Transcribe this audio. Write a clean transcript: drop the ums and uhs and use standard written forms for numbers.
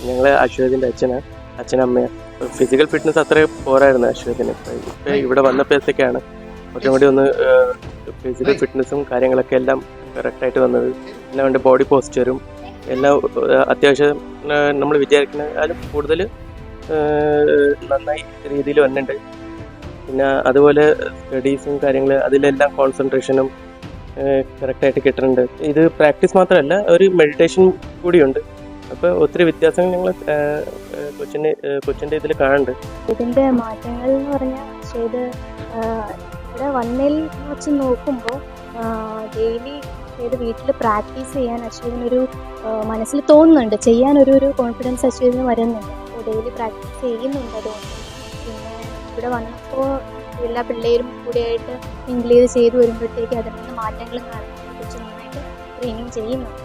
ഞങ്ങൾ അശ്വതിൻ്റെ അച്ഛനമ്മയാണ്. Physical fitness അത്ര പോരായിരുന്നു അശ്വതിന്. ഇപ്പം ഇവിടെ വന്നപ്പോഴത്തേക്കാണ് കുറച്ചും കൂടി ഒന്ന് ഫിസിക്കൽ ഫിറ്റ്നസ്സും കാര്യങ്ങളൊക്കെ എല്ലാം കറക്റ്റായിട്ട് വന്നത്. എല്ലാം കൊണ്ട് ബോഡി പോസ്ചറും എല്ലാം അത്യാവശ്യം നമ്മൾ വിചാരിക്കുന്നതിലും കൂടുതൽ നന്നായി രീതിയിൽ വന്നിട്ടുണ്ട്. പിന്നെ അതുപോലെ സ്റ്റഡീസും കാര്യങ്ങൾ അതിലെല്ലാം കോൺസെൻട്രേഷനും കറക്റ്റായിട്ട് കിട്ടുന്നുണ്ട്. ഇത് പ്രാക്ടീസ് മാത്രമല്ല, ഒരു മെഡിറ്റേഷൻ കൂടിയുണ്ട്. അപ്പോൾ ഒത്തിരി വ്യത്യാസങ്ങൾ ഞങ്ങൾ കൊച്ചിൻ്റെ ഇതിൽ കാണുന്നുണ്ട്. ഇതിൻ്റെ മാറ്റങ്ങൾ എന്ന് പറഞ്ഞാൽ ഇത് ഇവിടെ വന്നതിൽ വെച്ച് നോക്കുമ്പോൾ ഡെയിലി ഇത് വീട്ടിൽ പ്രാക്ടീസ് ചെയ്യാൻ അശ്വതിനൊരു മനസ്സിൽ തോന്നുന്നുണ്ട്, ചെയ്യാനൊരു കോൺഫിഡൻസ് അശ്വതിന് വരുന്നുണ്ട്. അപ്പോൾ ഡെയിലി പ്രാക്ടീസ് ചെയ്യുന്നുണ്ട്. അതുകൊണ്ട് പിന്നെ ഇവിടെ വന്നപ്പോൾ എല്ലാ പിള്ളേരും കൂടിയായിട്ട് മിങ്കിൾ ചെയ്ത് വരുമ്പോഴത്തേക്ക് അതിൽ നിന്ന് മാറ്റങ്ങളും കാണുന്നുണ്ട്. കൊച്ചു നന്നായിട്ട് ട്രെയിനിങ് ചെയ്യുന്നുണ്ട്.